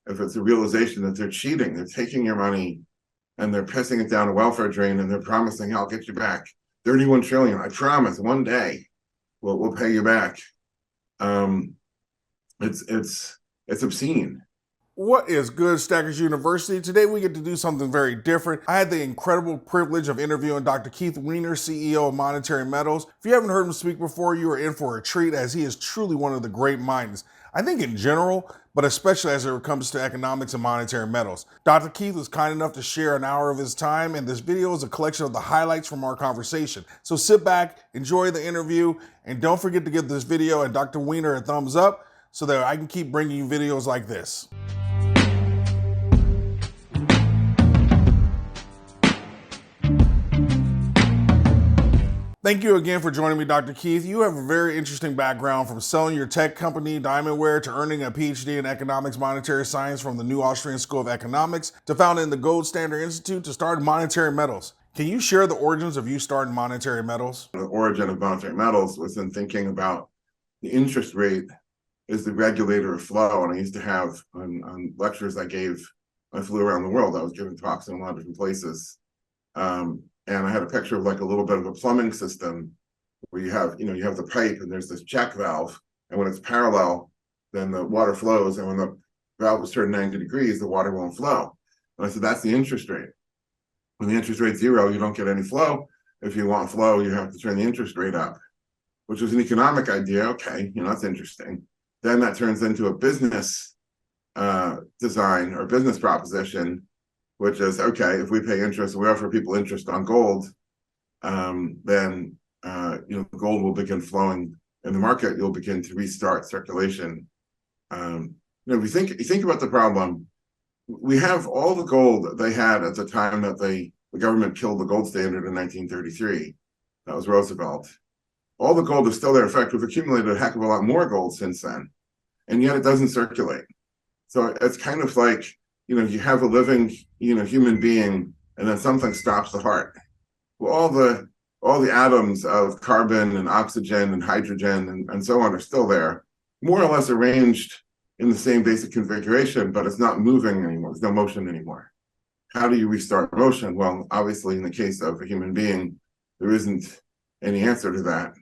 if it's a realization that they're cheating, they're taking your money and they're pissing it down a welfare drain and they're promising, I'll get you back 31 trillion. I promise one day we'll pay you back. It's obscene. What is good, Stackers University? Today we get to do something very different. I had the incredible privilege of interviewing Dr. Keith Weiner, CEO of Monetary Metals. If you haven't heard him speak before, you are in for a treat, as he is truly one of the great minds, I think in general, but especially as it comes to economics and monetary metals. Dr. Keith was kind enough to share an hour of his time, and this video is a collection of the highlights from our conversation. So sit back, enjoy the interview, and don't forget to give this video and Dr. Weiner a thumbs up so that I can keep bringing you videos like this. Thank you again for joining me, Dr. Keith. You have a very interesting background, from selling your tech company, Diamondware, to earning a PhD in economics monetary science from the New Austrian School of Economics, to founding the Gold Standard Institute, to start Monetary Metals. Can you share the origins of you starting Monetary Metals? The origin of Monetary Metals was in thinking about the interest rate is the regulator of flow. And I used to have on lectures I gave, I flew around the world. I was giving talks in a lot of different places. And I had a picture of like a little bit of a plumbing system where you have the pipe and there's this check valve. And when it's parallel, then the water flows. And when the valve is turned 90 degrees, the water won't flow. And I said, that's the interest rate. When the interest rate's zero, you don't get any flow. If you want flow, you have to turn the interest rate up, which was an economic idea. Okay, that's interesting. Then that turns into a business design or business proposition, which is, okay, if we pay interest, we offer people interest on gold, then gold will begin flowing in the market. You'll begin to restart circulation. If you think about the problem, we have all the gold they had at the time that the government killed the gold standard in 1933. That was Roosevelt. All the gold is still there. In fact, we've accumulated a heck of a lot more gold since then, and yet it doesn't circulate. So it's kind of like, you have a living, human being, and then something stops the heart. Well, all the atoms of carbon and oxygen and hydrogen and so on are still there, more or less arranged in the same basic configuration, but it's not moving anymore. There's no motion anymore. How do you restart motion? Well, obviously, in the case of a human being, there isn't any answer to that.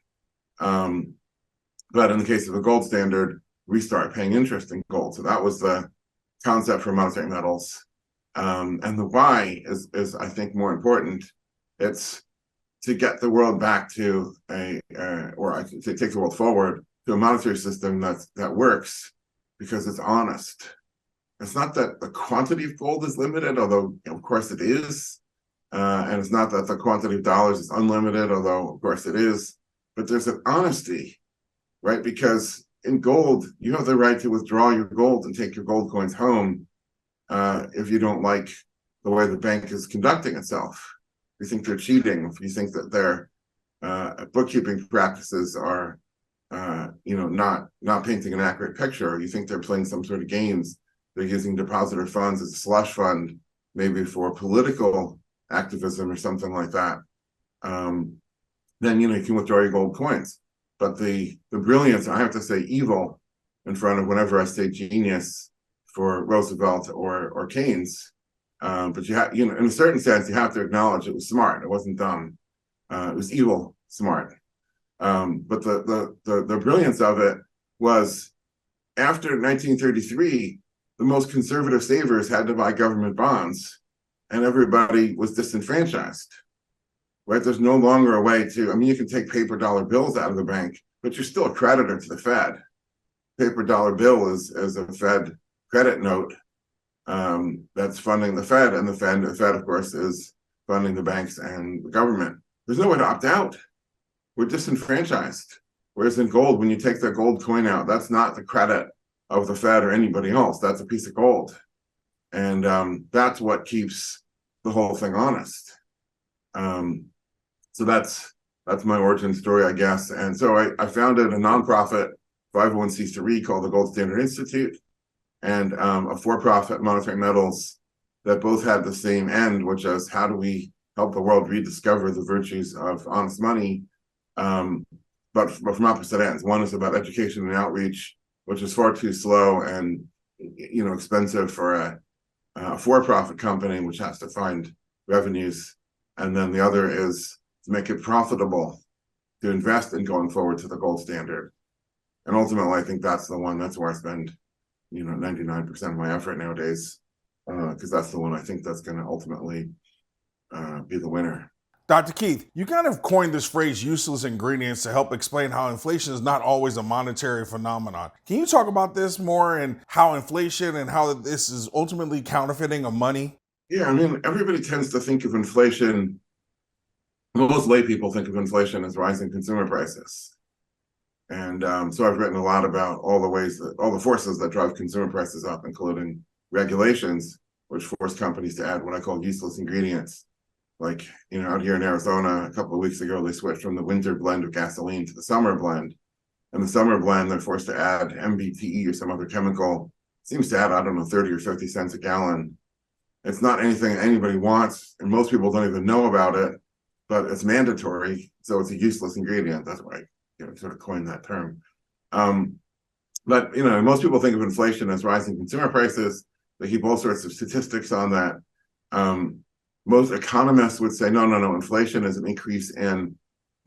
But in the case of a gold standard, restart paying interest in gold. So that was the concept for monetary metals. And the why is I think more important. It's to get the world back to to take the world forward to a monetary system that works because it's honest. It's not that the quantity of gold is limited, although of course it is. And it's not that the quantity of dollars is unlimited, although of course it is. But there's an honesty, right? Because in gold, you have the right to withdraw your gold and take your gold coins home if you don't like the way the bank is conducting itself. If you think they're cheating, if you think that their bookkeeping practices are, not painting an accurate picture, or you think they're playing some sort of games, they're using depositor funds as a slush fund, maybe for political activism or something like that, then you can withdraw your gold coins. But the brilliance, I have to say evil in front of whenever I say genius for Roosevelt or Keynes. But you have, in a certain sense, you have to acknowledge it was smart. It wasn't dumb. It was evil, smart. But the brilliance of it was, after 1933, the most conservative savers had to buy government bonds, and everybody was disenfranchised. Right? There's no longer a way to, you can take paper dollar bills out of the bank, but you're still a creditor to the Fed. Paper dollar bill is a Fed credit note that's funding the Fed, and the Fed, of course, is funding the banks and the government. There's no way to opt out. We're disenfranchised. Whereas in gold, when you take the gold coin out, that's not the credit of the Fed or anybody else. That's a piece of gold. And that's what keeps the whole thing honest. So that's my origin story, I guess. And so I founded a nonprofit 501c3 called the Gold Standard Institute, and a for-profit Monetary Metals that both had the same end, which is, how do we help the world rediscover the virtues of honest money, but from opposite ends. One is about education and outreach, which is far too slow and expensive for a for-profit company, which has to find revenues. And then the other is to make it profitable to invest in going forward to the gold standard. And ultimately, I think that's the one, that's where I spend, 99% of my effort nowadays, because that's the one I think that's going to ultimately be the winner. Dr. Keith, you kind of coined this phrase useless ingredients to help explain how inflation is not always a monetary phenomenon. Can you talk about this more and how inflation and how this is ultimately counterfeiting of money? Yeah, I mean, everybody tends to think of inflation, most lay people think of inflation as rising consumer prices. And so I've written a lot about all the forces that drive consumer prices up, including regulations, which force companies to add what I call useless ingredients. Like, out here in Arizona, a couple of weeks ago, they switched from the winter blend of gasoline to the summer blend. And the summer blend, they're forced to add MBTE or some other chemical. Seems to add, I don't know, 30 or 50 cents a gallon. It's not anything anybody wants, and most people don't even know about it, but it's mandatory. So it's a useless ingredient. That's why I sort of coined that term. But most people think of inflation as rising consumer prices. They keep all sorts of statistics on that. Most economists would say, no, inflation is an increase in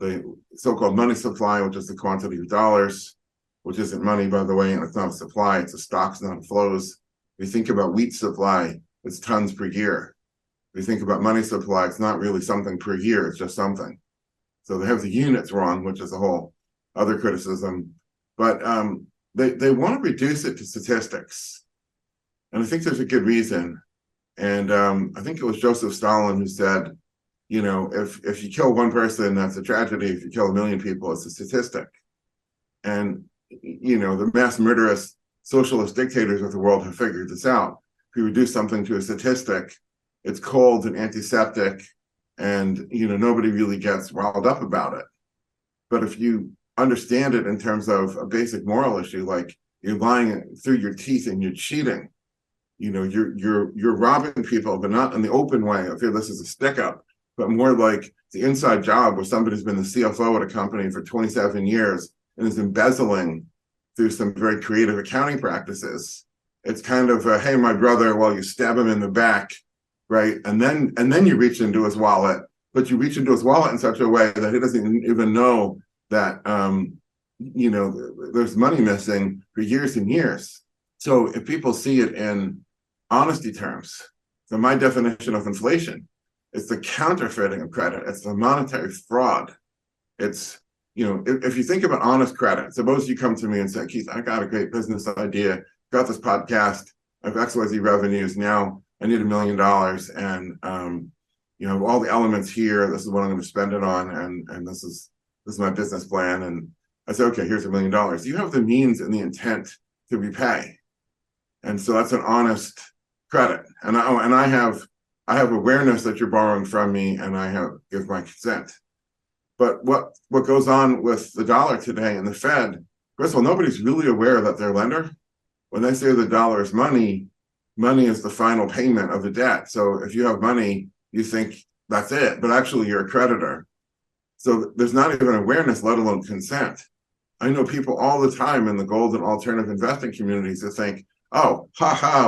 the so-called money supply, which is the quantity of dollars, which isn't money, by the way, and it's not a supply, it's a stocks, not flows. If you think about wheat supply, it's tons per year. If you think about money supply, it's not really something per year, it's just something. So they have the units wrong, which is a whole other criticism. But they want to reduce it to statistics. And I think there's a good reason. And I think it was Joseph Stalin who said, if you kill one person, that's a tragedy. If you kill 1 million people, it's a statistic. And, the mass murderous socialist dictators of the world have figured this out. If you reduce something to a statistic, it's cold and antiseptic, and, nobody really gets riled up about it. But if you understand it in terms of a basic moral issue, like you're lying through your teeth and you're cheating, you're robbing people, but not in the open way. I feel this is a stick up, but more like the inside job where somebody's been the CFO at a company for 27 years and is embezzling through some very creative accounting practices. It's kind of a, hey, my brother, while you stab him in the back, right? And then you reach into his wallet, but you reach into his wallet in such a way that he doesn't even know that, there's money missing for years and years. So if people see it in honesty terms, so my definition of inflation is the counterfeiting of credit. It's the monetary fraud. It's, if you think about honest credit, suppose you come to me and say, Keith, I got a great business idea, got this podcast, I have XYZ revenues, now I need $1 million, and all the elements here, this is what I'm going to spend it on, and this is my business plan. And I say, okay, here's $1 million. You have the means and the intent to repay. And so that's an honest credit. And I have awareness that you're borrowing from me, and I give my consent. But what goes on with the dollar today and the Fed, first of all, nobody's really aware that they're lender. When they say the dollar is money, money is the final payment of the debt. So if you have money, you think that's it, but actually you're a creditor. So there's not even awareness, let alone consent. I know people all the time in the gold and alternative investing communities that think, oh,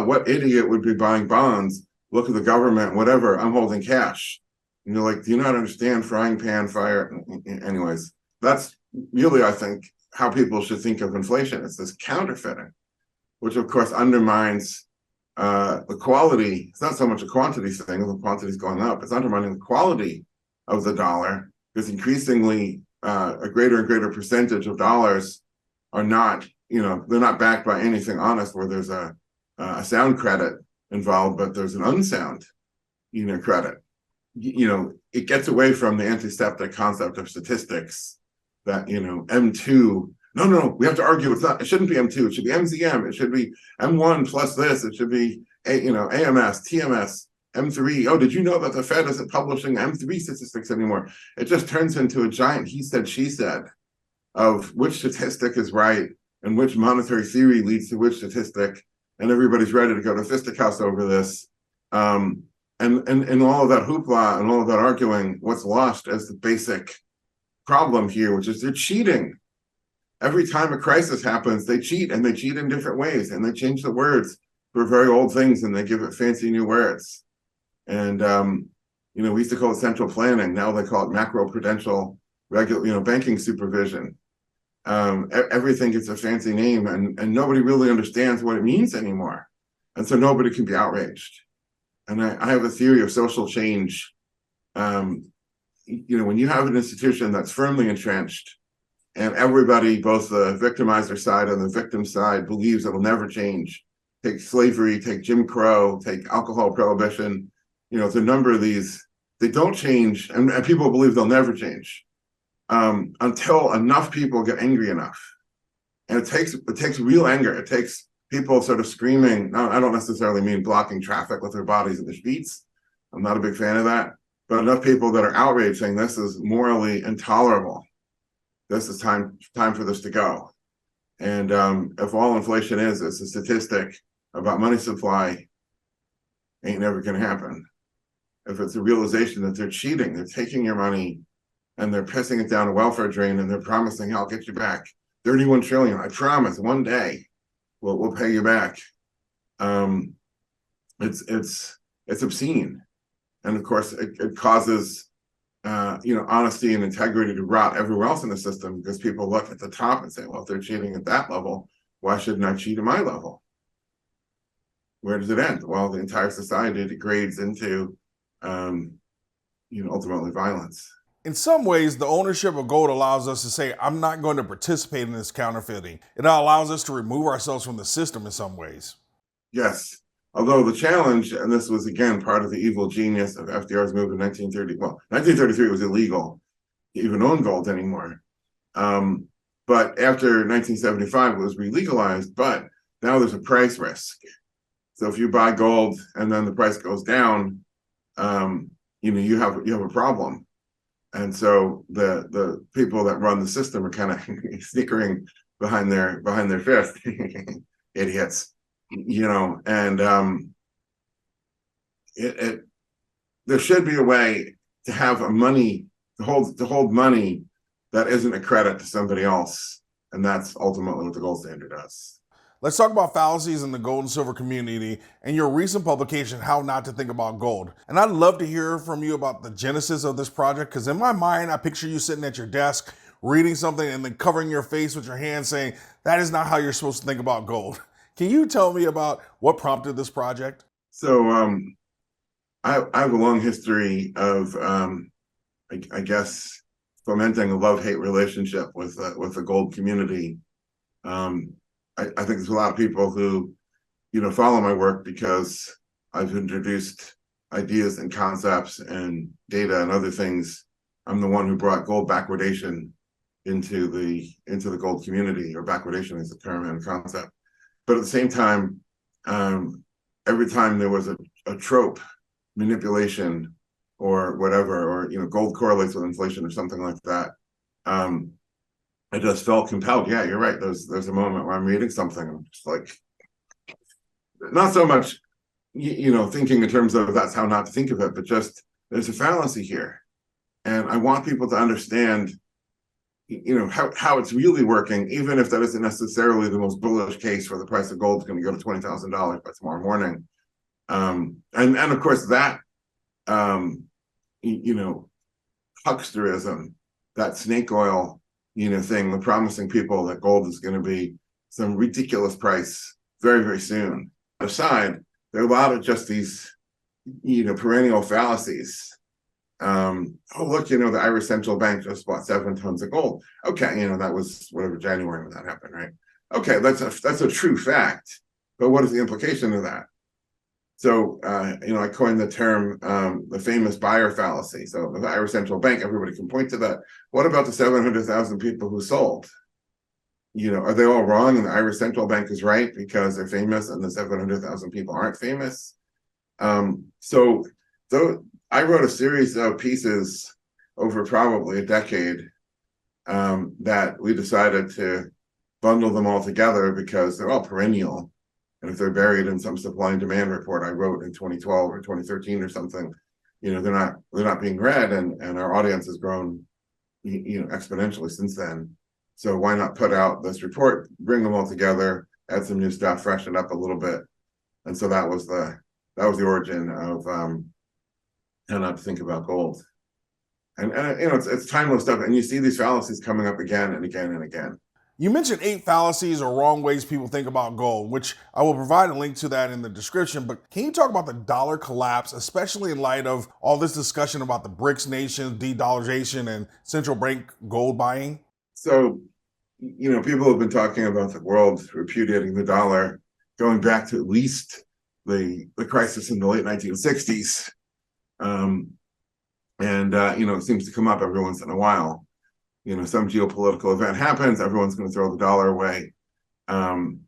what idiot would be buying bonds? Look at the government, whatever, I'm holding cash. And you're like, do you not understand frying pan fire? Anyways, that's really, I think, how people should think of inflation. It's this counterfeiting, which of course undermines the quality. It's not so much a quantity thing, the quantity's going up. It's undermining the quality of the dollar, because increasingly a greater and greater percentage of dollars are not, they're not backed by anything honest, where there's a sound credit involved, but there's an unsound, credit. It gets away from the antiseptic concept of statistics that, M2, no, we have to argue it shouldn't be M2, it should be MZM, it should be M1 plus this, it should be, AMS, TMS, M3. Oh, did you know that the Fed isn't publishing M3 statistics anymore? It just turns into a giant he said, she said of which statistic is right and which monetary theory leads to which statistic, and everybody's ready to go to fisticuffs over this. And all of that hoopla and all of that arguing, what's lost as the basic problem here, which is they're cheating. Every time a crisis happens, they cheat, and they cheat in different ways, and they change the words, for very old things, and they give it fancy new words. And we used to call it central planning. Now they call it macroprudential banking supervision. Everything gets a fancy name, and nobody really understands what it means anymore. And so nobody can be outraged. And I have a theory of social change. When you have an institution that's firmly entrenched, and everybody, both the victimizer side and the victim side, believes it'll never change. Take slavery, take Jim Crow, take alcohol prohibition. It's a number of these. They don't change, and people believe they'll never change until enough people get angry enough. And it takes real anger. It takes people sort of screaming. Now, I don't necessarily mean blocking traffic with their bodies in the streets. I'm not a big fan of that. But enough people that are outraged, saying this is morally intolerable. This is time for this to go. And if all inflation is a statistic about money supply, ain't never going to happen. If it's a realization that they're cheating, they're taking your money and they're pissing it down a welfare drain, and they're promising, I'll get you back 31 trillion. I promise one day we'll pay you back. It's obscene. And of course it causes honesty and integrity to rot everywhere else in the system, because people look at the top and say, well, if they're cheating at that level, why shouldn't I cheat at my level? Where does it end? Well, the entire society degrades into ultimately violence. In some ways, the ownership of gold allows us to say, I'm not going to participate in this counterfeiting. It allows us to remove ourselves from the system in some ways. Yes. Although the challenge, and this was again part of the evil genius of FDR's move in 1930, 1933 it was illegal to even own gold anymore. But after 1975, it was re-legalized, but now there's a price risk. So if you buy gold and then the price goes down, you have a problem. And so the people that run the system are kind of snickering behind their fist, idiots. And there should be a way to have to hold money that isn't a credit to somebody else, and that's ultimately what the gold standard does. Let's talk about fallacies in the gold and silver community and your recent publication, How Not to Think About Gold. And I'd love to hear from you about the genesis of this project, because in my mind, I picture you sitting at your desk, reading something and then covering your face with your hand saying, that is not how you're supposed to think about gold. Can you tell me about what prompted this project? So I have a long history of, I guess, fomenting a love-hate relationship with the gold community. I think there's a lot of people who, follow my work because I've introduced ideas and concepts and data and other things. I'm the one who brought gold backwardation into the gold community, or backwardation is a term and a concept. But at the same time, every time there was a trope, manipulation, or whatever, or gold correlates with inflation or something like that, I just felt compelled. Yeah, you're right. There's a moment where I'm reading something, I'm just like, not so much, thinking in terms of that's how not to think of it, but just there's a fallacy here, and I want people to understand, how it's really working, even if that isn't necessarily the most bullish case where the price of gold is going to go to $20,000 by tomorrow morning. And of course that, hucksterism, that snake oil, thing, the promising people that gold is going to be some ridiculous price very, very soon. Aside, there are a lot of just these, perennial fallacies. Look, the Irish Central Bank just bought 7 tons of gold. Okay, that was whatever January when that happened, right? Okay, that's a true fact, but what is the implication of that? So, I coined the term the famous buyer fallacy. So the Irish Central Bank, everybody can point to that. What about the 700,000 people who sold? Are they all wrong and the Irish Central Bank is right because they're famous and the 700,000 people aren't famous? So I wrote a series of pieces over probably a decade that we decided to bundle them all together because they're all perennial. And if they're buried in some supply and demand report I wrote in 2012 or 2013 or something, they're not being read, and our audience has grown, exponentially since then. So why not put out this report, bring them all together, add some new stuff, freshen it up a little bit, And so that was the origin of how not to think about gold. And it's timeless stuff. And you see these fallacies coming up again and again and again. You mentioned 8 fallacies or wrong ways people think about gold, which I will provide a link to that in the description. But can you talk about the dollar collapse, especially in light of all this discussion about the BRICS nations, de-dollarization, and central bank gold buying? So, people have been talking about the world repudiating the dollar going back to at least the crisis in the late 1960s. It seems to come up every once in a while. Some geopolitical event happens, everyone's going to throw the dollar away. And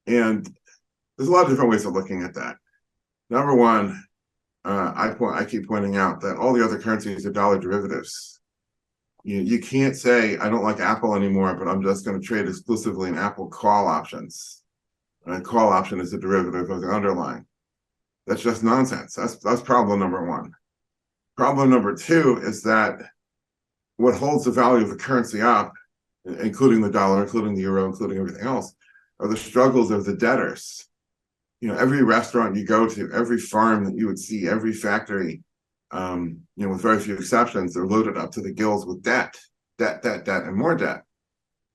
there's a lot of different ways of looking at that. Number one, I keep pointing out that all the other currencies are dollar derivatives. You can't say, I don't like Apple anymore, but I'm just going to trade exclusively in Apple call options. And a call option is a derivative of the underlying. That's just nonsense. That's problem number one. Problem number two is that what holds the value of a currency up, including the dollar, including the euro, including everything else, are the struggles of the debtors. Every restaurant you go to, every farm that you would see, every factory, with very few exceptions, they're loaded up to the gills with debt, and more debt.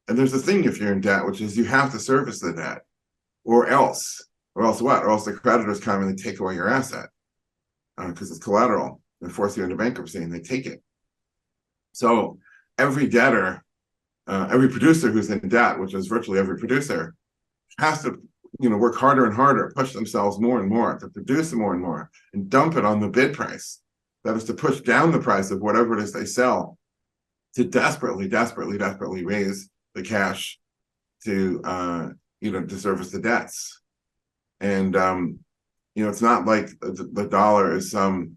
And there's a thing if you're in debt, which is you have to service the debt, or else what? Or else the creditors come and they take away your asset because it's collateral and force you into bankruptcy, and they take it. So every debtor, every producer who's in debt, which is virtually every producer, has to work harder and harder, push themselves more and more to produce more and more, and dump it on the bid price. That is to push down the price of whatever it is they sell, to desperately raise the cash to to service the debts. And it's not like the dollar is some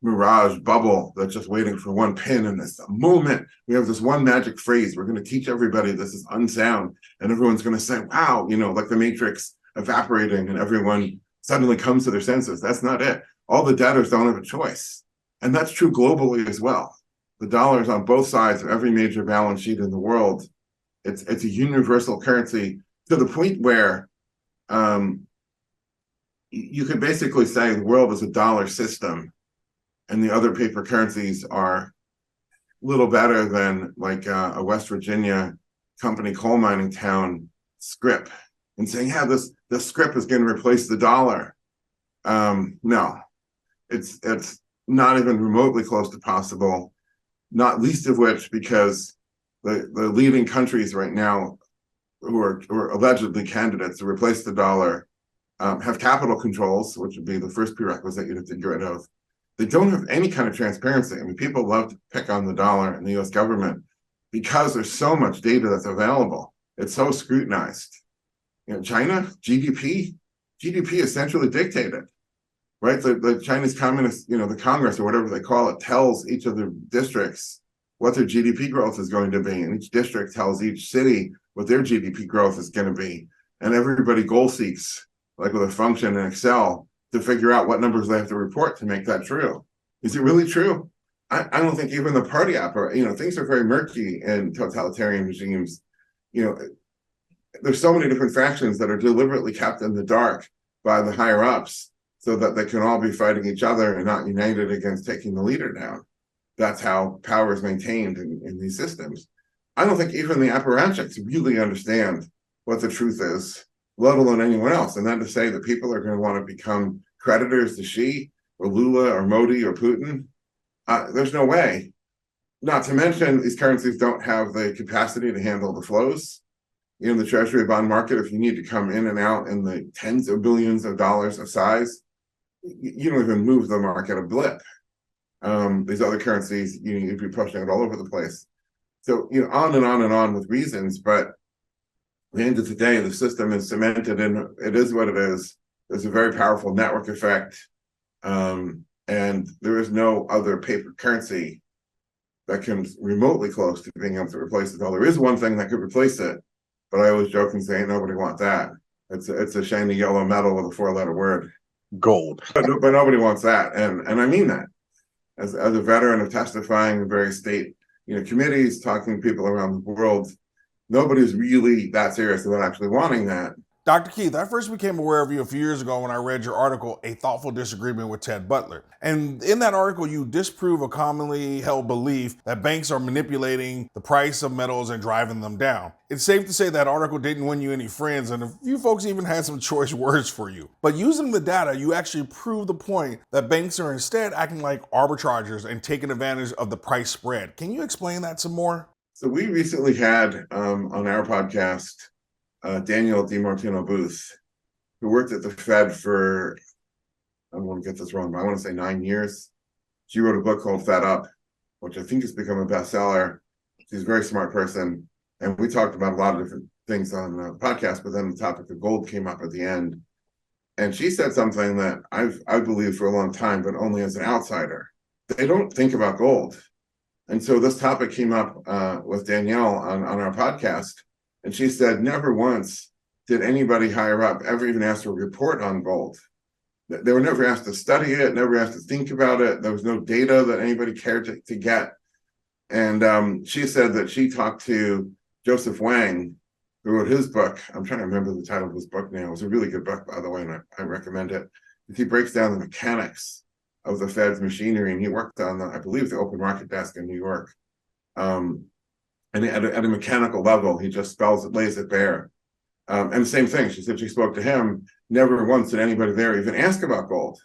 mirage bubble that's just waiting for one pin, and this moment we have this one magic phrase, we're going to teach everybody this is unsound, and everyone's going to say, wow, like the Matrix evaporating, and everyone suddenly comes to their senses. That's not it. All the debtors don't have a choice, and that's true globally as well. The dollar is on both sides of every major balance sheet in the world. It's a universal currency to the point where you could basically say the world is a dollar system, and the other paper currencies are little better than like a West Virginia company coal mining town scrip, and saying, yeah, this scrip is going to replace the dollar. No, it's not even remotely close to possible, not least of which because the leading countries right now who are allegedly candidates to replace the dollar have capital controls, which would be the first prerequisite you'd have to get rid of. They don't have any kind of transparency. I mean, people love to pick on the dollar and the US government because there's so much data that's available. It's so scrutinized. China, GDP is centrally dictated, right? The Chinese Communist, the Congress or whatever they call it, tells each of the districts what their GDP growth is going to be. And each district tells each city what their GDP growth is going to be. And everybody goal seeks, like with a function in Excel, to figure out what numbers they have to report to make that true. Is it really true? I don't think even the party things are very murky in totalitarian regimes. There's so many different factions that are deliberately kept in the dark by the higher ups so that they can all be fighting each other and not united against taking the leader down. That's how power is maintained in these systems. I don't think even the apparatchiks really understand what the truth is, let alone anyone else. And then to say that people are going to want to become creditors to Xi or Lula or Modi or Putin, there's no way. Not to mention, these currencies don't have the capacity to handle the flows. The treasury bond market, if you need to come in and out in the tens of billions of dollars of size, you don't even move the market a blip. These other currencies, you'd be pushing it all over the place. So, on and on and on with reasons, but at the end of the day, the system is cemented in, it is what it is. There's a very powerful network effect, and there is no other paper currency that comes remotely close to being able to replace the dollar. There is one thing that could replace it, but I always joke and say, ain't nobody want that. It's a shiny yellow metal with a 4-letter word. Gold. But nobody wants that, and I mean that. As a veteran of testifying in various state committees, talking to people around the world, nobody's really that serious about actually wanting that. Dr. Keith, I first became aware of you a few years ago when I read your article, A Thoughtful Disagreement with Ted Butler. And in that article, you disprove a commonly held belief that banks are manipulating the price of metals and driving them down. It's safe to say that article didn't win you any friends, and a few folks even had some choice words for you. But using the data, you actually prove the point that banks are instead acting like arbitragers and taking advantage of the price spread. Can you explain that some more? So we recently had on our podcast Danielle DiMartino Booth, who worked at the Fed for, I don't want to get this wrong, but I want to say 9 years. She wrote a book called Fed Up, which I think has become a bestseller. She's a very smart person. And we talked about a lot of different things on the podcast, but then the topic of gold came up at the end. And she said something that I've believed for a long time, but only as an outsider. They don't think about gold. And so this topic came up with Danielle on our podcast. And she said, never once did anybody higher up ever even ask for a report on gold. They were never asked to study it, never asked to think about it. There was no data that anybody cared to get. And she said that she talked to Joseph Wang, who wrote his book. I'm trying to remember the title of his book now. It was a really good book, by the way, and I recommend it. He breaks down the mechanics of the Fed's machinery, and he worked on, I believe, the open market desk in New York. And at a mechanical level, he just lays it bare. And the same thing, she said she spoke to him, never once did anybody there even ask about gold.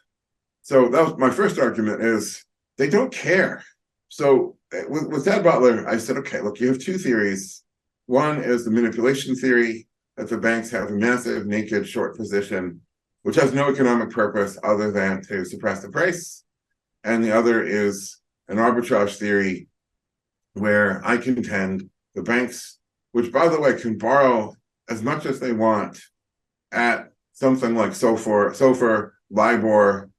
So that was my first argument, is they don't care. So with Ted Butler, I said, okay, look, you have two theories. One is the manipulation theory, that the banks have a massive naked short position, which has no economic purpose other than to suppress the price. And the other is an arbitrage theory, where I contend the banks, which by the way can borrow as much as they want at something like SOFR, LIBOR,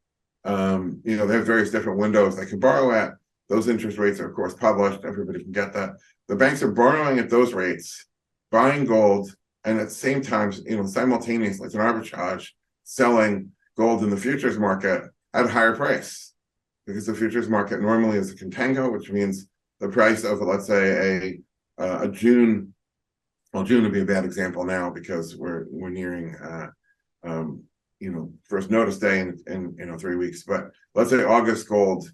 they have various different windows they can borrow at. Those interest rates are of course published, everybody can get that. The banks are borrowing at those rates, buying gold, and at the same time, simultaneously, it's an arbitrage, selling gold in the futures market at a higher price. Because the futures market normally is a contango, which means the price of, let's say, a June, well, June would be a bad example now because we're nearing, first notice day in 3 weeks. But let's say August gold,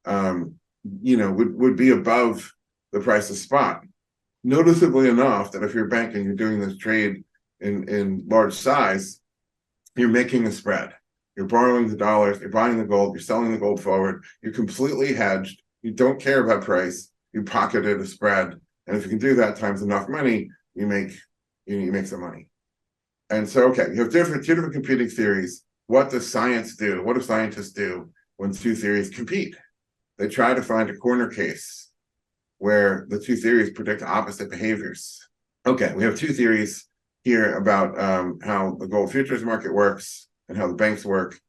would be above the price of spot. Noticeably enough that if you're a bank and you're doing this trade in large size, you're making a spread. You're borrowing the dollars, you're buying the gold, you're selling the gold forward, you're completely hedged. You don't care about price. You pocketed a spread, and if you can do that times enough money, you make some money. And so, okay, you have two different competing theories. What does science do? What do scientists do when two theories compete? They try to find a corner case where the two theories predict opposite behaviors. Okay, we have two theories here about how the gold futures market works and how the banks work.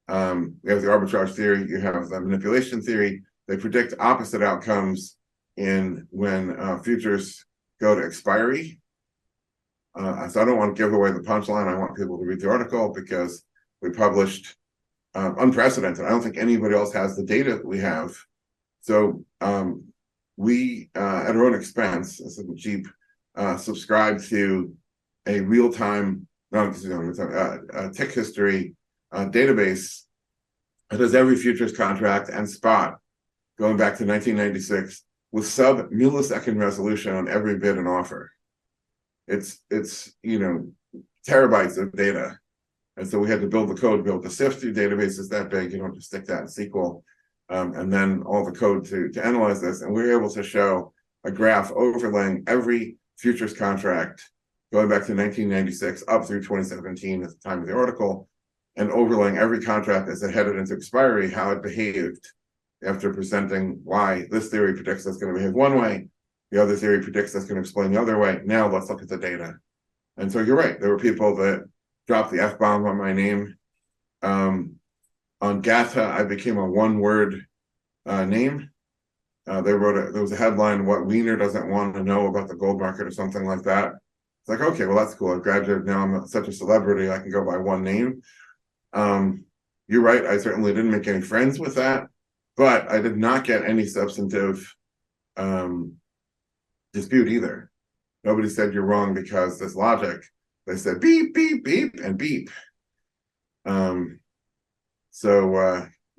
We have the arbitrage theory. You have the manipulation theory. They predict opposite outcomes when futures go to expiry. So I don't want to give away the punchline. I want people to read the article because we published unprecedented. I don't think anybody else has the data that we have. So we, at our own expense, this isn't cheap, subscribe to a real-time, tick history database that has every futures contract and spot going back to 1996 with sub-millisecond resolution on every bid and offer. It's terabytes of data. And so we had to build the code, build the sift through databases that big. You don't just stick that in SQL. And then all the code to analyze this. And we were able to show a graph overlaying every futures contract going back to 1996 up through 2017 at the time of the article, and overlaying every contract as it headed into expiry, how it behaved after presenting why this theory predicts that's going to behave one way, the other theory predicts that's going to explain the other way. Now let's look at the data. And so you're right, there were people that dropped the F-bomb on my name. On GATA, I became a one-word name. There was a headline, "What Weiner doesn't want to know about the gold market," or something like that. It's like, okay, well, that's cool. I've graduated now. I'm such a celebrity. I can go by one name. You're right. I certainly didn't make any friends with that, but I did not get any substantive dispute either. Nobody said you're wrong because this logic. they said beep, beep, beep, and beep. You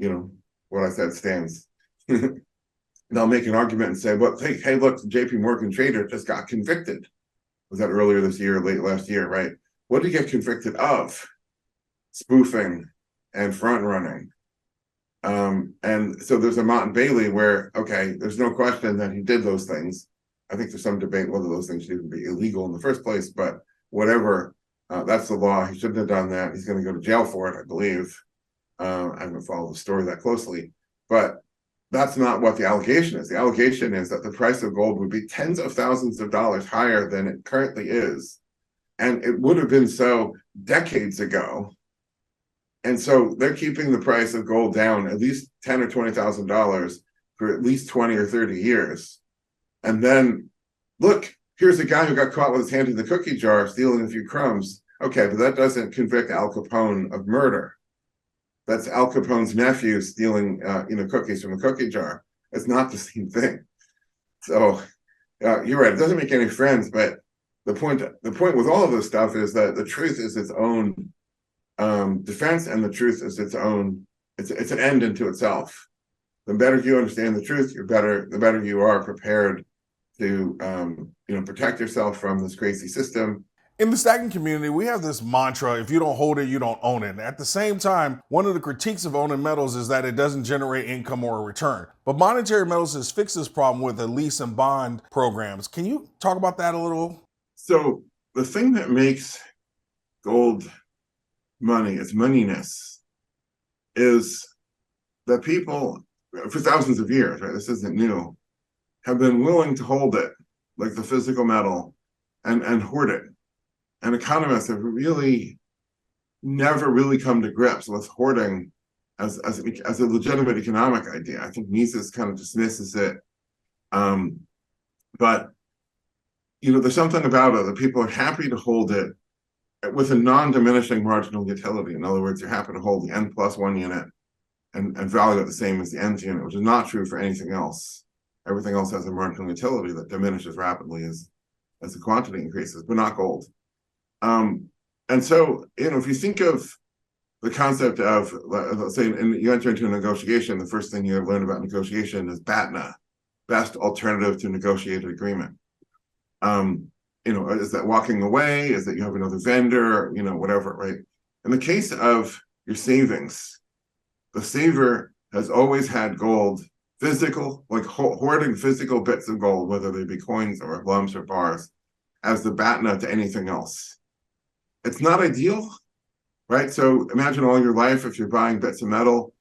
know, what I said stands. They'll make an argument and say, well, hey, look, the JP Morgan trader just got convicted. Was that earlier this year, late last year, right? What did he get convicted of? Spoofing and front running. And so there's a Motte-Bailey where, okay, there's no question that he did those things. I think there's some debate whether those things should even be illegal in the first place, but whatever, that's the law. He shouldn't have done that. He's going to go to jail for it, I believe. I haven't followed the story that closely, but that's not what the allegation is. The allegation is that the price of gold would be tens of thousands of dollars higher than it currently is. And it would have been so decades ago. And so they're keeping the price of gold down at least $10,000 or $20,000 for at least 20 or 30 years. And then, look, here's a guy who got caught with his hand in the cookie jar stealing a few crumbs. Okay, but that doesn't convict Al Capone of murder. That's Al Capone's nephew stealing, cookies from a cookie jar. It's not the same thing. So you're right. It doesn't make any friends. But the point with all of this stuff is that the truth is its own defense, and the truth is its own. It's an end unto itself. The better you understand the truth, the better you are prepared to protect yourself from this crazy system. In the stacking community, we have this mantra, if you don't hold it, you don't own it. At the same time, one of the critiques of owning metals is that it doesn't generate income or a return. But Monetary Metals has fixed this problem with the lease and bond programs. Can you talk about that a little? So the thing that makes gold money, its moneyness, is that people, for thousands of years, right, this isn't new, have been willing to hold it, like the physical metal, and hoard it. And economists have really never really come to grips with hoarding as a legitimate economic idea. I think Mises kind of dismisses it. But there's something about it that people are happy to hold it with a non-diminishing marginal utility. In other words, you're happy to hold the n+1 unit and value it the same as the nth unit, which is not true for anything else. Everything else has a marginal utility that diminishes rapidly as the quantity increases, but not gold. And so, if you think of the concept of, let's say, you enter into a negotiation, the first thing you learn about negotiation is BATNA, best alternative to negotiated agreement. Is that walking away? Is that you have another vendor? Whatever, right? In the case of your savings, the saver has always had gold, physical, like hoarding physical bits of gold, whether they be coins or lumps or bars, as the BATNA to anything else. It's not ideal, right? So imagine all your life if you're buying bits of metal,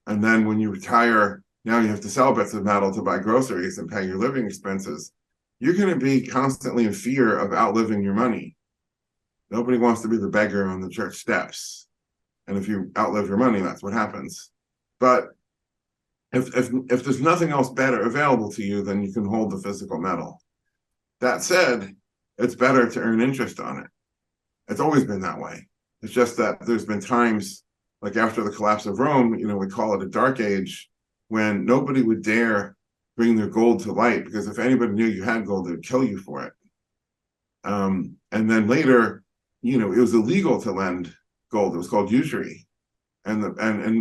and then when you retire, now you have to sell bits of metal to buy groceries and pay your living expenses. You're going to be constantly in fear of outliving your money. Nobody wants to be the beggar on the church steps. And if you outlive your money, that's what happens. But if there's nothing else better available to you, then you can hold the physical metal. That said, it's better to earn interest on it. It's always been that way. It's just that there's been times, like after the collapse of Rome, we call it a dark age, when nobody would dare bring their gold to light, because if anybody knew you had gold, they would kill you for it. And then later, it was illegal to lend gold. It was called usury. And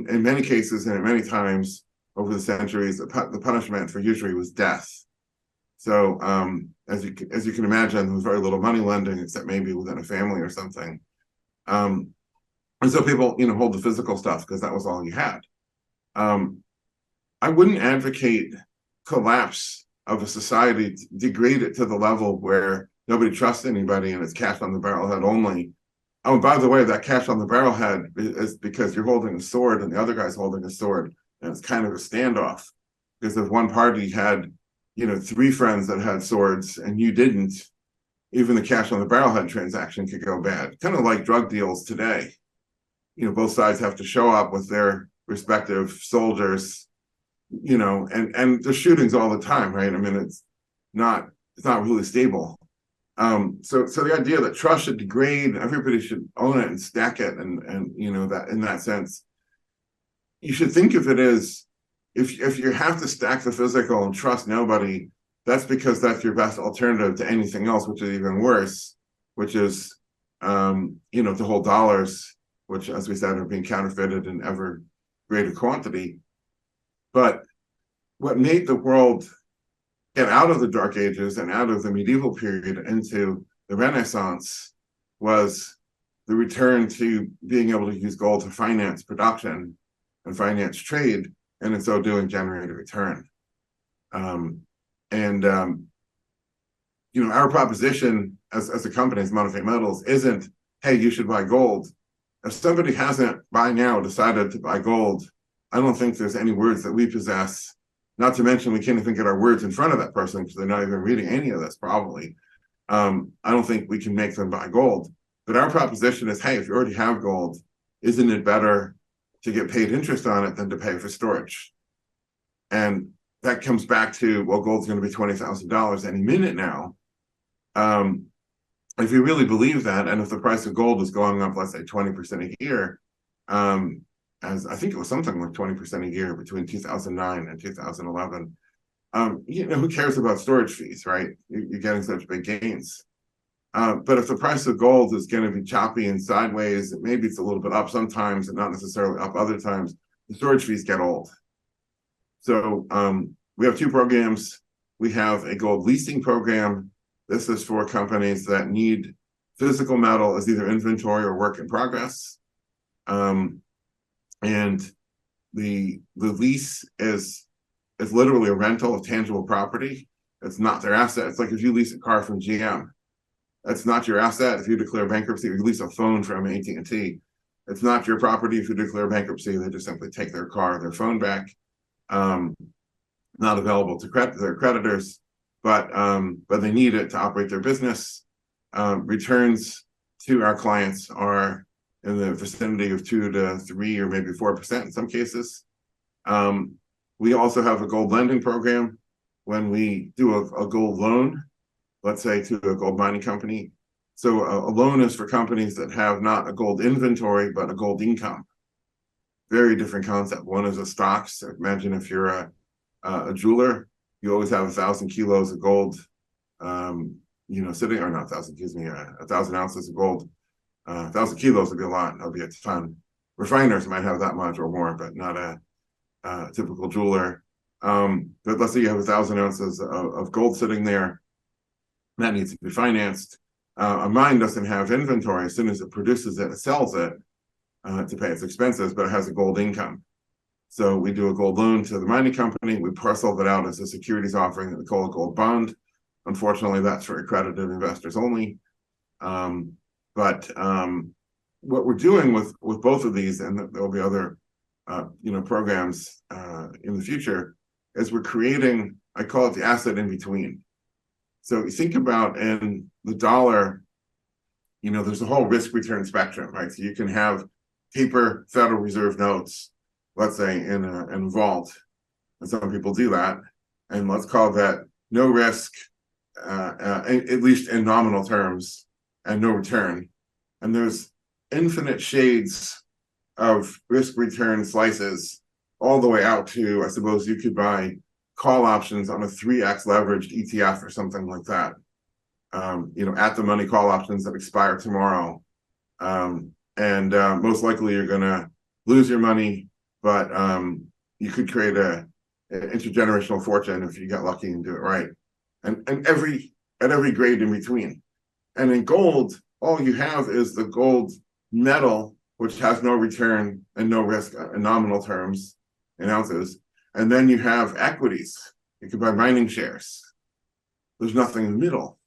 in many cases, and at many times over the centuries, the punishment for usury was death. So as you can imagine, there was very little money lending, except maybe within a family or something. And so people, hold the physical stuff because that was all you had. I wouldn't advocate collapse of a society, degrade it to the level where nobody trusts anybody and it's cash on the barrelhead only. Oh, by the way, that cash on the barrelhead is because you're holding a sword and the other guy's holding a sword, and it's kind of a standoff. Because if one party had, 3 friends that had swords and you didn't, even the cash on the barrelhead transaction could go bad. Kind of like drug deals today. Both sides have to show up with their respective soldiers, and there's shootings all the time, right? I mean, it's not really stable. So the idea that trust should degrade, everybody should own it and stack it, and that in that sense, you should think of it as if you have to stack the physical and trust nobody, that's because that's your best alternative to anything else, which is even worse, which is to hold dollars, which, as we said, are being counterfeited in ever greater quantity. But what made the world get out of the Dark Ages and out of the medieval period into the Renaissance was the return to being able to use gold to finance production and finance trade, and in so doing generate a return. Our proposition as a company, as Motte-Bailey Metals, isn't, hey, you should buy gold. If somebody hasn't by now decided to buy gold, I don't think there's any words that we possess. Not to mention, we can't even get our words in front of that person because they're not even reading any of this, probably. I don't think we can make them buy gold. But our proposition is, hey, if you already have gold, isn't it better to get paid interest on it than to pay for storage? And that comes back to, well, gold's going to be $20,000 any minute now. If you really believe that, and if the price of gold is going up, let's say 20% a year, as I think it was something like 20% a year between 2009 and 2011, who cares about storage fees, right? You're getting such big gains. But if the price of gold is going to be choppy and sideways, maybe it's a little bit up sometimes and not necessarily up other times, the storage fees get old. So we have two programs. We have a gold leasing program. This is for companies that need physical metal as either inventory or work in progress. And the lease is literally a rental of tangible property. It's not their asset. It's like if you lease a car from GM. That's not your asset. If you declare bankruptcy, or you lease a phone from AT&T, it's not your property. If you declare bankruptcy, they just simply take their car, their phone back. Not available to their creditors, but they need it to operate their business. Returns to our clients are in the vicinity of 2 to 3 or maybe 4% in some cases. We also have a gold lending program. When we do a gold loan, let's say to a gold mining company. So a loan is for companies that have not a gold inventory, but a gold income. Very different concept. One is a stock. So imagine if you're a jeweler, you always have 1,000 kilos of gold, sitting, or not 1,000, 1,000 ounces of gold. 1,000 kilos would be a lot. That'll be a ton. Refiners might have that much or more, but not a typical jeweler. But let's say you have 1,000 ounces of gold sitting there. That needs to be financed. A mine doesn't have inventory. As soon as it produces it, it sells it to pay its expenses, but it has a gold income. So we do a gold loan to the mining company. We parcel that out as a securities offering that we call a gold bond. Unfortunately, that's for accredited investors only. But what we're doing with both of these, and there will be other programs in the future, is we're creating, I call it the asset in between. So you think about in the dollar, there's a whole risk return spectrum, right? So you can have paper Federal Reserve notes, let's say in a vault, and some people do that, and let's call that no risk, at least in nominal terms, and no return. And there's infinite shades of risk return slices all the way out to, I suppose you could buy call options on a 3x leveraged ETF or something like that. At the money call options that expire tomorrow. And most likely you're going to lose your money, but you could create an intergenerational fortune if you get lucky and do it right. And at every grade in between. And in gold, all you have is the gold metal, which has no return and no risk in nominal terms in ounces. And then you have equities. You can buy mining shares. There's nothing in the middle.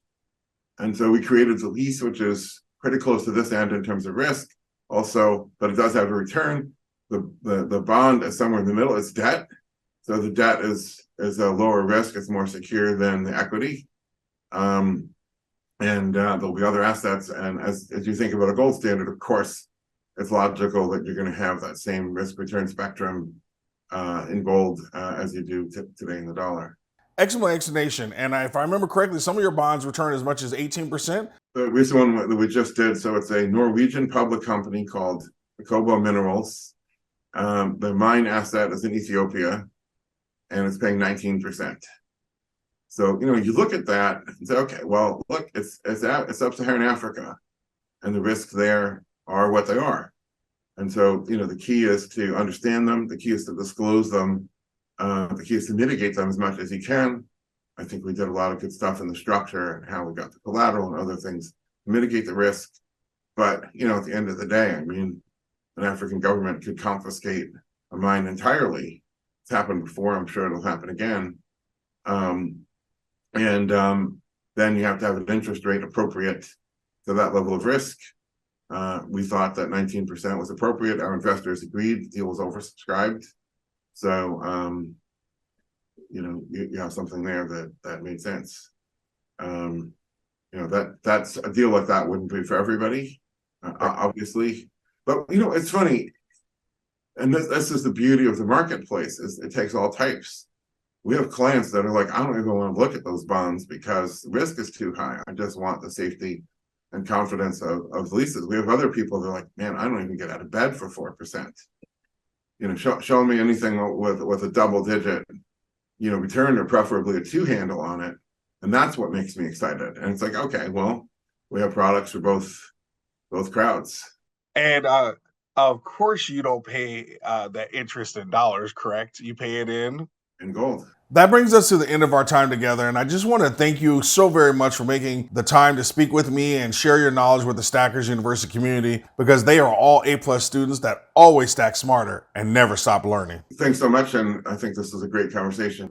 And so we created the lease, which is pretty close to this end in terms of risk also, but it does have a return. The bond is somewhere in the middle. It's debt. So the debt is a lower risk. It's more secure than the equity. And there'll be other assets. And as you think about a gold standard, of course, it's logical that you're going to have that same risk return spectrum in gold as you do today in the dollar. Excellent explanation. And if I remember correctly, some of your bonds return as much as 18%. The recent one that we just did, so it's a Norwegian public company called Kobo Minerals. The mine asset is in Ethiopia, and it's paying 19%. So you look at that and say, okay, well, look, it's sub-Saharan Africa. and the risks there are what they are. And so, the key is to understand them. The key is to disclose them. The key is to mitigate them as much as you can. I think we did a lot of good stuff in the structure and how we got the collateral and other things to mitigate the risk. But, at the end of the day, I mean, an African government could confiscate a mine entirely. It's happened before. I'm sure it'll happen again. Then you have to have an interest rate appropriate to that level of risk. We thought that 19% was appropriate. Our investors agreed. The deal was oversubscribed. So, you have something there that made sense. That's a deal like that wouldn't be for everybody, obviously. But, it's funny. And this is the beauty of the marketplace, is it takes all types. We have clients that are like, I don't even want to look at those bonds because the risk is too high. I just want the safety and confidence of leases. We have other people that are like, man, I don't even get out of bed for 4%. Show me anything with a double digit, return, or preferably a 2 handle on it. And that's what makes me excited. And it's like, okay, well, we have products for both crowds. And of course you don't pay the interest in dollars, correct? You pay it in gold. That brings us to the end of our time together, and I just want to thank you so very much for making the time to speak with me and share your knowledge with the Stackers University community, because they are all A+ students that always stack smarter and never stop learning. Thanks so much, and I think this is a great conversation.